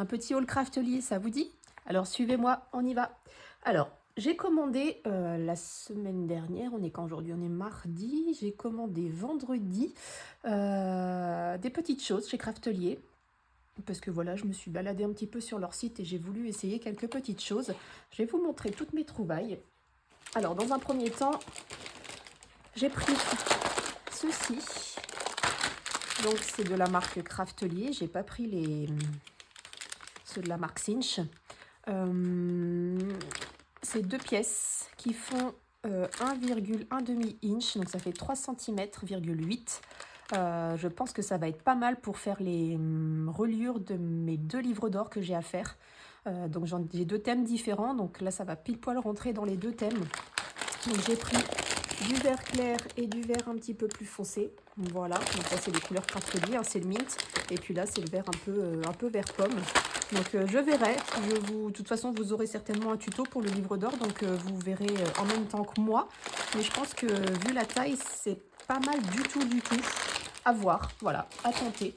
Un petit haul craftelier, ça vous dit? Alors suivez-moi, on y va. Alors, j'ai commandé la semaine dernière, on est quand aujourd'hui? On est mardi, j'ai commandé vendredi des petites choses chez Craftelier. Parce que voilà, je me suis baladée un petit peu sur leur site et j'ai voulu essayer quelques petites choses. Je vais vous montrer toutes mes trouvailles. Alors, dans un premier temps, j'ai pris ceci. Donc, c'est de la marque Craftelier. J'ai pas pris ceux de la marque Cinch. C'est 2 pièces qui font 1,1 demi-inch, donc ça fait 3 cm,8 je pense que ça va être pas mal pour faire les reliures de mes 2 livres d'or que j'ai à faire. Donc j'ai 2 thèmes différents, donc là ça va pile poil rentrer dans les 2 thèmes. Donc j'ai pris du vert clair et du vert un petit peu plus foncé. Voilà, donc là c'est les couleurs Craftelier, hein, c'est le mint, et puis là c'est le vert un peu vert pomme. Donc je verrai, de toute façon vous aurez certainement un tuto pour le livre d'or, donc vous verrez en même temps que moi. Mais je pense que vu la taille, c'est pas mal du tout. À voir, voilà, à tenter.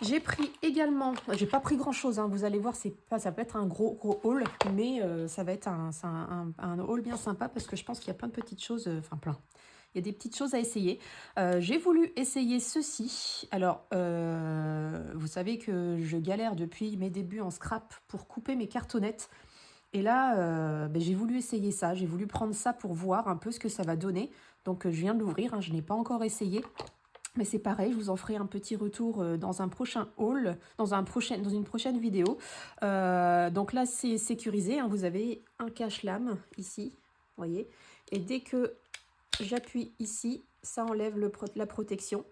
J'ai pris également, j'ai pas pris grand chose, hein, vous allez voir, ça peut être un gros haul, mais ça va être un haul bien sympa parce que je pense qu'il y a plein de petites choses, enfin plein. Il y a des petites choses à essayer. J'ai voulu essayer ceci. Alors, vous savez que je galère depuis mes débuts en scrap pour couper mes cartonnettes. Et là, j'ai voulu essayer ça. J'ai voulu prendre ça pour voir un peu ce que ça va donner. Donc, je viens de l'ouvrir, hein, je n'ai pas encore essayé. Mais c'est pareil, je vous en ferai un petit retour dans un prochain haul, dans une prochaine vidéo. Donc là, c'est sécurisé, hein, vous avez un cache-lame ici, vous voyez. Et dès que j'appuie ici, ça enlève la protection.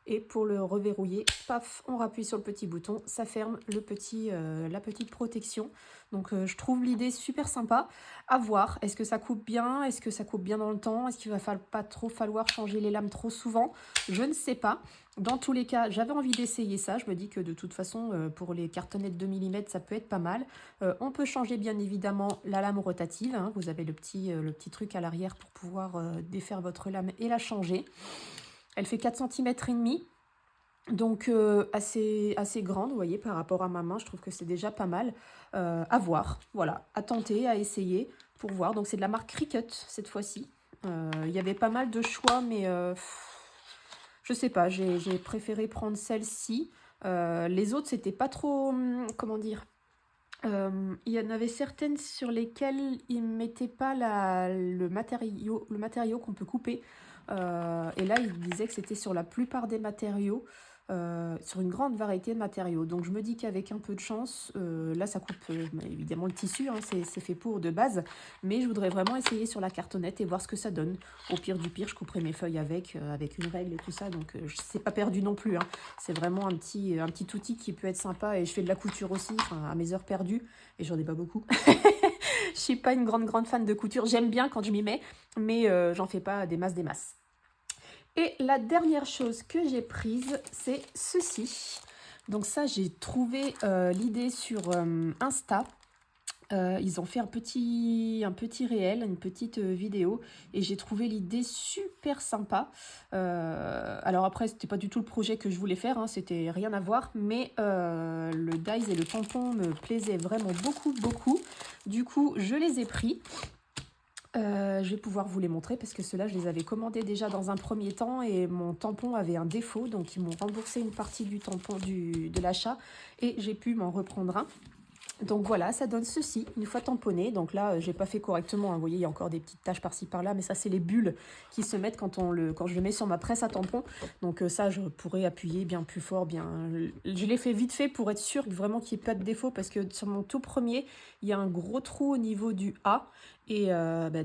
Et pour le reverrouiller, paf, on rappuie sur le petit bouton, ça ferme la petite protection. Donc je trouve l'idée super sympa. À voir, est-ce que ça coupe bien? Est-ce que ça coupe bien dans le temps? Est-ce qu'il va pas trop falloir changer les lames trop souvent? Je ne sais pas. Dans tous les cas, j'avais envie d'essayer ça. Je me dis que de toute façon, pour les cartonnettes de 2 mm, ça peut être pas mal. On peut changer bien évidemment la lame rotative, hein. Vous avez le petit truc à l'arrière pour pouvoir défaire votre lame et la changer. Elle fait 4 cm et demi. Donc assez grande, vous voyez, par rapport à ma main, je trouve que c'est déjà pas mal. À voir, voilà, à tenter, à essayer pour voir. Donc c'est de la marque Cricut cette fois-ci. Il y avait pas mal de choix, mais je sais pas, j'ai préféré prendre celle-ci. Les autres, c'était pas trop, comment dire, il y en avait certaines sur lesquelles ils ne mettaient pas le matériau qu'on peut couper. Et là, il disait que c'était sur la plupart des matériaux, sur une grande variété de matériaux. Donc je me dis qu'avec un peu de chance, là ça coupe évidemment le tissu, hein, c'est fait pour de base. Mais je voudrais vraiment essayer sur la cartonnette et voir ce que ça donne. Au pire du pire, je couperai mes feuilles avec une règle et tout ça. Donc c'est pas perdu non plus, hein. C'est vraiment un petit outil qui peut être sympa. Et je fais de la couture aussi, à mes heures perdues. Et j'en ai pas beaucoup. Je suis pas une grande fan de couture. J'aime bien quand je m'y mets, mais j'en fais pas des masses. Et la dernière chose que j'ai prise, c'est ceci. Donc ça, j'ai trouvé l'idée sur Insta. Ils ont fait un petit réel, une petite vidéo, et j'ai trouvé l'idée super sympa. Alors après, c'était pas du tout le projet que je voulais faire, hein, c'était rien à voir, mais le dies et le tampon me plaisaient vraiment beaucoup. Du coup, je les ai pris. Je vais pouvoir vous les montrer parce que ceux-là, je les avais commandés déjà dans un premier temps et mon tampon avait un défaut, donc ils m'ont remboursé une partie du tampon de l'achat et j'ai pu m'en reprendre un. Donc voilà, ça donne ceci, une fois tamponné. Donc là, j'ai pas fait correctement, hein. Vous voyez, il y a encore des petites taches par-ci par-là, mais ça, c'est les bulles qui se mettent quand je le mets sur ma presse à tampon. Donc ça, je pourrais appuyer bien plus fort, Je l'ai fait vite fait pour être sûr vraiment qu'il n'y ait pas de défaut, parce que sur mon tout premier, il y a un gros trou au niveau du A. Et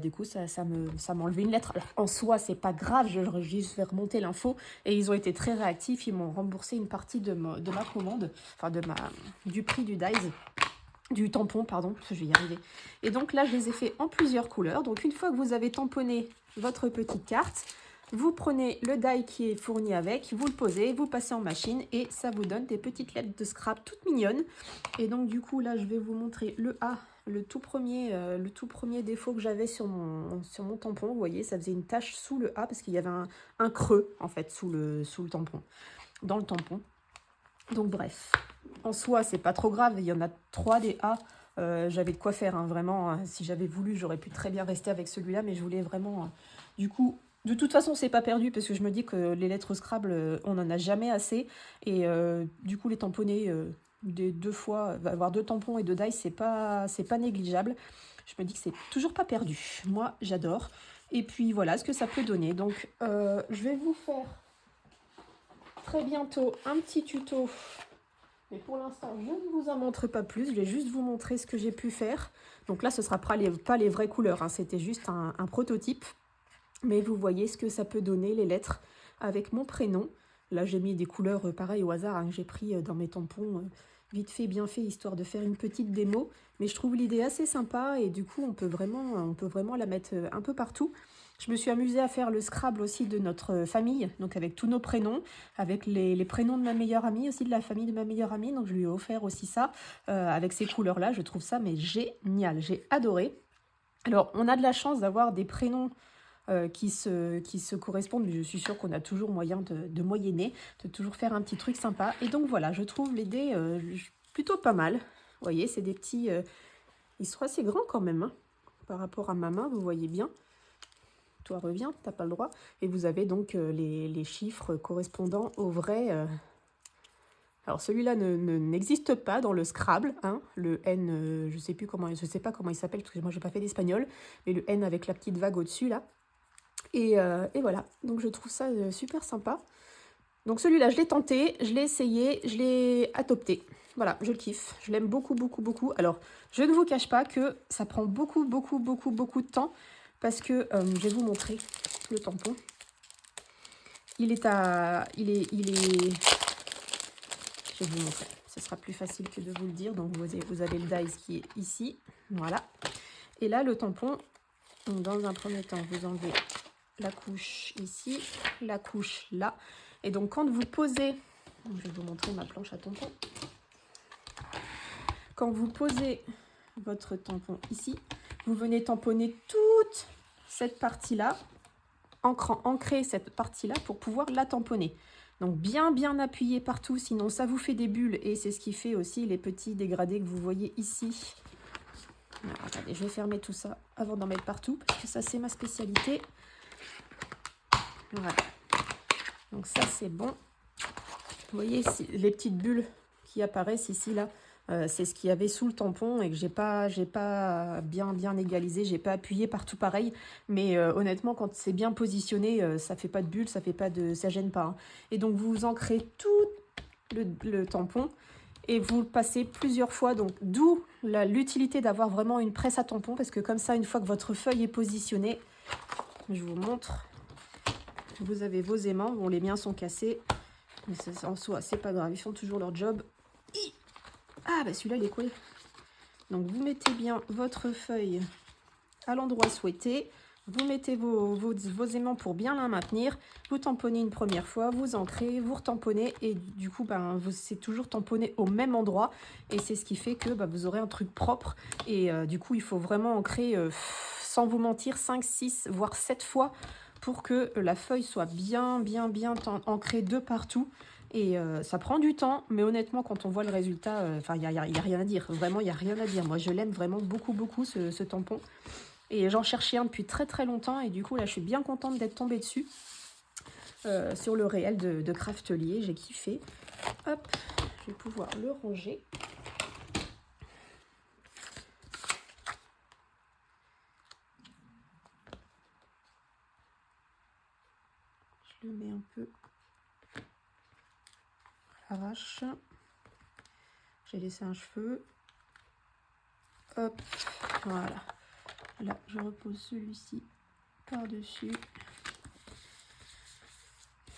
du coup, ça m'a enlevé une lettre. Alors, en soi, c'est pas grave, j'aurais juste fait remonter l'info. Et ils ont été très réactifs, ils m'ont remboursé une partie de ma commande, enfin du prix du dies. Du tampon, pardon, je vais y arriver. Et donc là, je les ai fait en plusieurs couleurs. Donc une fois que vous avez tamponné votre petite carte, vous prenez le die qui est fourni avec, vous le posez, vous passez en machine et ça vous donne des petites lettres de scrap toutes mignonnes. Et donc du coup, là, je vais vous montrer le A, le tout premier défaut que j'avais sur mon tampon. Vous voyez, ça faisait une tache sous le A parce qu'il y avait un creux, en fait, sous le tampon, dans le tampon. Donc bref, en soi, c'est pas trop grave. Il y en a 3 des A. J'avais de quoi faire, hein, vraiment. Si j'avais voulu, j'aurais pu très bien rester avec celui-là, mais je voulais vraiment... du coup, de toute façon, c'est pas perdu, parce que je me dis que les lettres Scrabble, on n'en a jamais assez. Et du coup, les tamponner des 2 fois, avoir 2 tampons et 2 dice, c'est pas négligeable. Je me dis que c'est toujours pas perdu. Moi, j'adore. Et puis voilà ce que ça peut donner. Donc, je vais vous faire très bientôt un petit tuto. Mais pour l'instant, je ne vous en montre pas plus. Je vais juste vous montrer ce que j'ai pu faire. Donc là, ce ne sera pas les vraies couleurs, hein. C'était juste un prototype. Mais vous voyez ce que ça peut donner, les lettres, avec mon prénom. Là, j'ai mis des couleurs pareilles au hasard, hein, que j'ai pris dans mes tampons. Vite fait, bien fait, histoire de faire une petite démo. Mais je trouve l'idée assez sympa et du coup, on peut vraiment la mettre un peu partout. Je me suis amusée à faire le Scrabble aussi de notre famille, donc avec tous nos prénoms, avec les prénoms de ma meilleure amie, aussi de la famille de ma meilleure amie. Donc je lui ai offert aussi ça, avec ces couleurs-là. Je trouve ça mais génial, j'ai adoré. Alors, on a de la chance d'avoir des prénoms qui se correspondent, mais je suis sûre qu'on a toujours moyen de moyenner, de toujours faire un petit truc sympa. Et donc voilà, je trouve l'idée plutôt pas mal. Vous voyez, c'est des petits... ils sont assez grands quand même, hein, par rapport à ma main, vous voyez bien. Toi reviens, t'as pas le droit. Et vous avez donc les chiffres correspondant au vrai... Alors celui-là n'existe pas dans le Scrabble, hein. Le N, je sais pas comment il s'appelle, parce que moi j'ai pas fait d'espagnol, mais le N avec la petite vague au-dessus là. Et voilà, donc je trouve ça super sympa. Donc celui-là, je l'ai tenté, je l'ai essayé, je l'ai adopté. Voilà, je le kiffe, je l'aime beaucoup, beaucoup, beaucoup. Alors, je ne vous cache pas que ça prend beaucoup, beaucoup, beaucoup, beaucoup de temps, parce que, je vais vous montrer le tampon. Il est... Je vais vous montrer, ce sera plus facile que de vous le dire. Donc vous avez le dice qui est ici, voilà. Et là, le tampon, donc dans un premier temps, vous enlevez la couche ici, la couche là. Et donc quand vous posez, je vais vous montrer ma planche à tampon. Quand vous posez votre tampon ici, vous venez tamponner toute cette partie-là, ancrer cette partie-là pour pouvoir la tamponner. Donc bien appuyer partout, sinon ça vous fait des bulles et c'est ce qui fait aussi les petits dégradés que vous voyez ici. Alors, attendez, je vais fermer tout ça avant d'en mettre partout parce que ça c'est ma spécialité. Voilà. Donc ça c'est bon. Vous voyez les petites bulles qui apparaissent ici là, c'est ce qu'il y avait sous le tampon et que j'ai pas bien égalisé, j'ai pas appuyé partout pareil. Mais honnêtement, quand c'est bien positionné, ça fait pas de bulles, ça gêne pas, hein. Et donc vous ancrez tout le tampon et vous le passez plusieurs fois. Donc d'où l'utilité d'avoir vraiment une presse à tampon, parce que comme ça, une fois que votre feuille est positionnée, je vous montre, vous avez vos aimants. Bon, les miens sont cassés, mais en soi, c'est pas grave, ils font toujours leur job. Ah, bah celui-là, il est collé. Donc, vous mettez bien votre feuille à l'endroit souhaité. Vous mettez vos aimants pour bien la maintenir. Vous tamponnez une première fois, vous ancrez, vous retamponnez. Et du coup, c'est toujours tamponné au même endroit. Et c'est ce qui fait que vous aurez un truc propre. Et du coup, il faut vraiment ancrer, sans vous mentir, 5, 6, voire 7 fois pour que la feuille soit bien ancrée de partout. Et ça prend du temps, mais honnêtement, quand on voit le résultat, il n'y a rien à dire. Vraiment, il n'y a rien à dire. Moi, je l'aime vraiment beaucoup, ce tampon. Et j'en cherchais un depuis très longtemps. Et du coup, là, je suis bien contente d'être tombée dessus. Sur le réel de Craftelier. J'ai kiffé. Hop, je vais pouvoir le ranger. Je le mets un peu à l'arrache. J'ai laissé un cheveu. Hop, voilà. Là, je repose celui-ci par-dessus.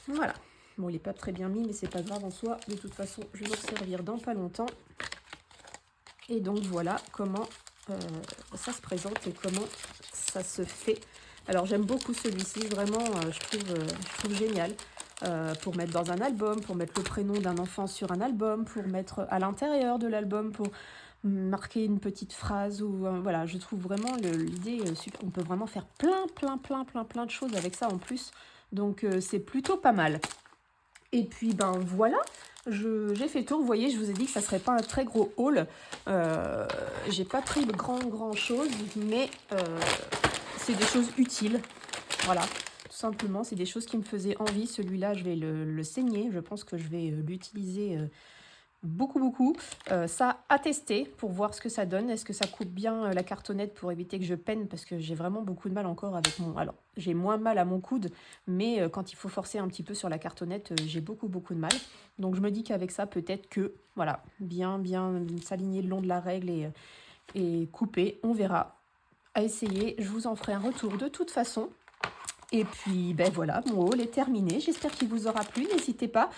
Voilà. Bon, il n'est pas très bien mis, mais c'est pas grave en soi. De toute façon, je vais m'en servir dans pas longtemps. Et donc, voilà comment ça se présente et comment ça se fait. Alors, j'aime beaucoup celui-ci. Vraiment, je trouve génial. Pour mettre dans un album, pour mettre le prénom d'un enfant sur un album, pour mettre à l'intérieur de l'album, pour marquer une petite phrase. Ou voilà, je trouve vraiment l'idée super. On peut vraiment faire plein de choses avec ça en plus. Donc, c'est plutôt pas mal. Et puis ben voilà, j'ai fait le tour. Vous voyez, je vous ai dit que ça serait pas un très gros haul. J'ai pas pris de grand chose, mais c'est des choses utiles. Voilà, tout simplement, c'est des choses qui me faisaient envie. Celui-là, je vais le saigner. Je pense que je vais l'utiliser beaucoup. Ça à tester pour voir ce que ça donne. Est-ce que ça coupe bien la cartonnette pour éviter que je peine, parce que j'ai vraiment beaucoup de mal encore avec mon... Alors, j'ai moins mal à mon coude, mais quand il faut forcer un petit peu sur la cartonnette, j'ai beaucoup de mal. Donc je me dis qu'avec ça, peut-être que, voilà, bien s'aligner le long de la règle et couper, on verra. À essayer, je vous en ferai un retour de toute façon. Et puis, ben voilà, mon haul est terminé. J'espère qu'il vous aura plu. N'hésitez pas.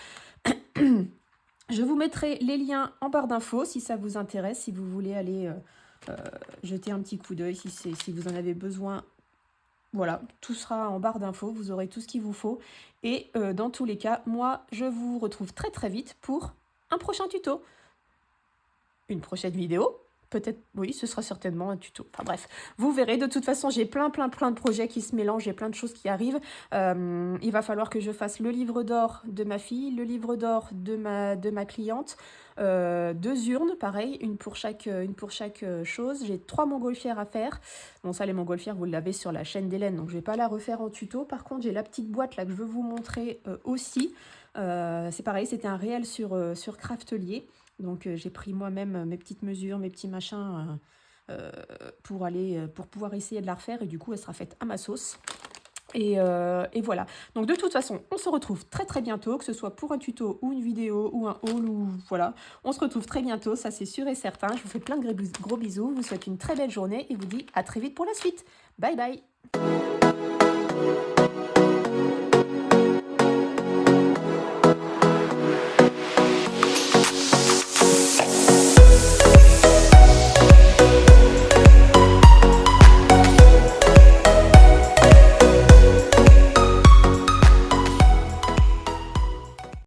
Je vous mettrai les liens en barre d'infos si ça vous intéresse, si vous voulez aller jeter un petit coup d'œil, si vous en avez besoin. Voilà, tout sera en barre d'infos, vous aurez tout ce qu'il vous faut. Et dans tous les cas, moi, je vous retrouve très vite pour un prochain tuto. Une prochaine vidéo. Peut-être, oui, ce sera certainement un tuto. Enfin bref, vous verrez. De toute façon, j'ai plein de projets qui se mélangent, j'ai plein de choses qui arrivent. Il va falloir que je fasse le livre d'or de ma fille, le livre d'or de ma cliente, 2 urnes, pareil, une pour chaque chose. J'ai 3 montgolfières à faire. Bon, ça, les montgolfières, vous l'avez sur la chaîne d'Hélène, donc je vais pas la refaire en tuto. Par contre, j'ai la petite boîte là que je veux vous montrer aussi. C'est pareil, c'était un réel sur Craftelier. Donc j'ai pris moi-même mes petites mesures, mes petits machins pour pouvoir essayer de la refaire. Et du coup, elle sera faite à ma sauce. Et voilà. Donc de toute façon, on se retrouve très bientôt, que ce soit pour un tuto ou une vidéo ou un haul ou voilà. On se retrouve très bientôt, ça c'est sûr et certain. Je vous fais plein de gros bisous, je vous souhaite une très belle journée et vous dis à très vite pour la suite. Bye bye.